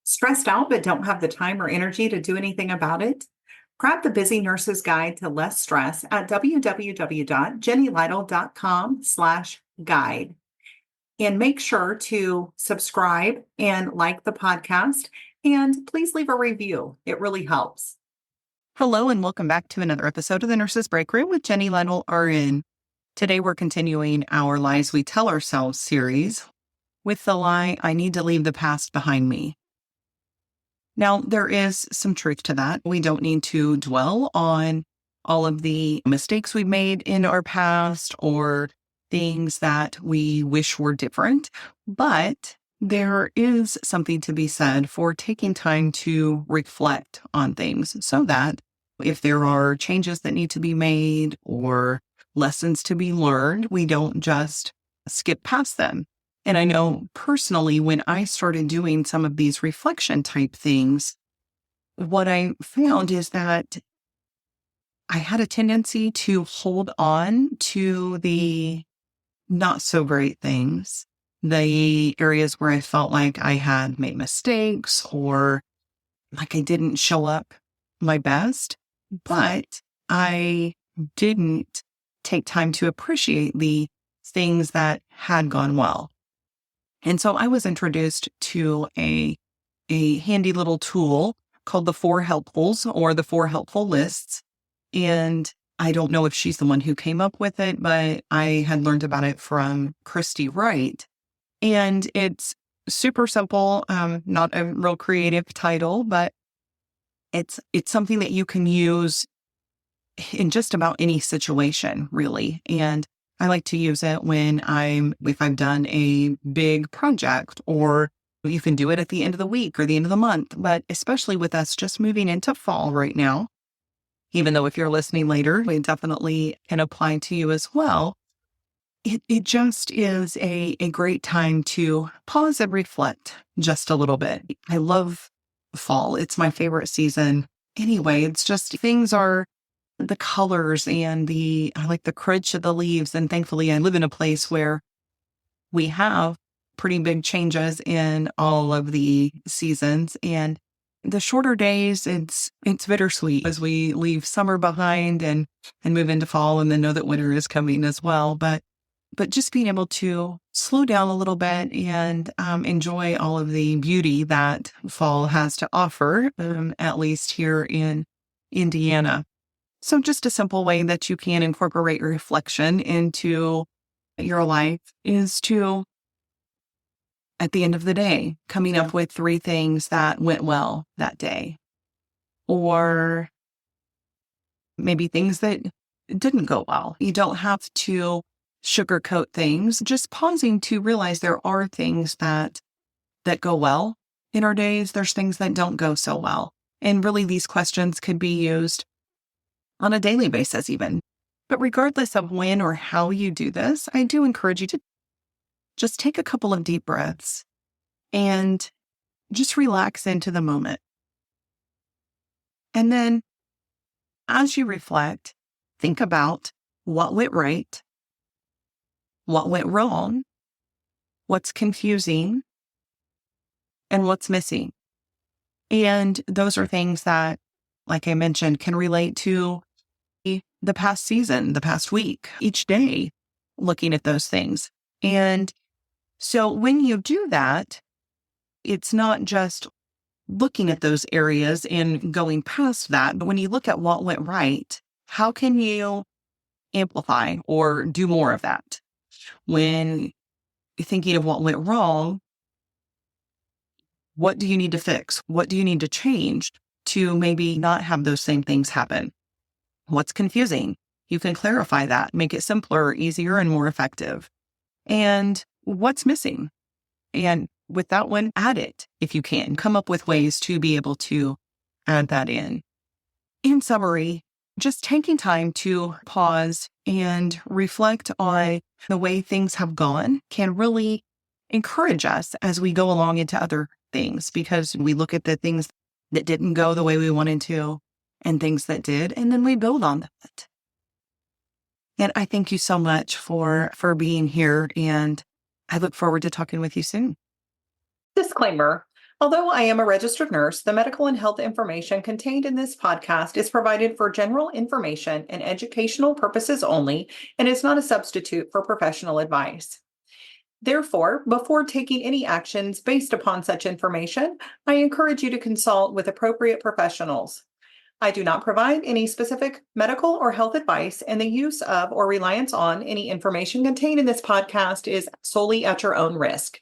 Stressed out but don't have the time or energy to do anything about it? Grab the Busy Nurse's Guide to Less Stress at www.jennylytle.com/guide. And make sure to subscribe and like the podcast. And please leave a review. It really helps. Hello, and welcome back to another episode of the Nurse's Breakroom with Jenny Lytle, RN. Today, we're continuing our Lies We Tell Ourselves series with the lie, I need to leave the past behind me. Now, there is some truth to that. We don't need to dwell on all of the mistakes we've made in our past or things that we wish were different, but there is something to be said for taking time to reflect on things so that if there are changes that need to be made or lessons to be learned, we don't just skip past them. And I know personally, when I started doing some of these reflection type things, what I found is that I had a tendency to hold on to the not so great things, the areas where I felt like I had made mistakes or like I didn't show up my best, but I didn't take time to appreciate the things that had gone well. And so I was introduced to a handy little tool called the 4 Helpfuls or the 4 Helpful Lists. And I don't know if she's the one who came up with it, but I had learned about it from Christy Wright. And it's super simple, not a real creative title, but it's something that you can use in just about any situation, really. And I like to use it if I've done a big project, or you can do it at the end of the week or the end of the month. But especially with us just moving into fall right now, even though if you're listening later, it definitely can apply to you as well. It just is a great time to pause and reflect just a little bit. I love fall. It's my favorite season. Anyway, it's just the colors and I like the crunch of the leaves. And thankfully, I live in a place where we have pretty big changes in all of the seasons. And the shorter days, it's bittersweet as we leave summer behind and move into fall and then know that winter is coming as well. But just being able to slow down a little bit and enjoy all of the beauty that fall has to offer, at least here in Indiana. So just a simple way that you can incorporate reflection into your life is to, at the end of the day, coming up with 3 things that went well that day. Or maybe things that didn't go well. You don't have to sugarcoat things, just pausing to realize there are things that go well in our days. There's things that don't go so well. And really, these questions could be used on a daily basis even. But regardless of when or how you do this, I do encourage you to just take a couple of deep breaths and just relax into the moment. And then as you reflect, think about what went right, what went wrong, what's confusing, and what's missing. And those are things that, like I mentioned, can relate to the past season, the past week, each day, looking at those things. And so when you do that, it's not just looking at those areas and going past that, but when you look at what went right, how can you amplify or do more of that? When you're thinking of what went wrong, what do you need to fix? What do you need to change to maybe not have those same things happen? What's confusing? You can clarify that, make it simpler, easier, and more effective. And what's missing? And with that one, add it if you can. Come up with ways to be able to add that in. In summary, just taking time to pause and reflect on the way things have gone can really encourage us as we go along into other things, because we look at the things that didn't go the way we wanted to and things that did, and then we build on that. And I thank you so much for being here, and I look forward to talking with you soon. Disclaimer. Although I am a registered nurse, the medical and health information contained in this podcast is provided for general information and educational purposes only and is not a substitute for professional advice. Therefore, before taking any actions based upon such information, I encourage you to consult with appropriate professionals. I do not provide any specific medical or health advice, and the use of or reliance on any information contained in this podcast is solely at your own risk.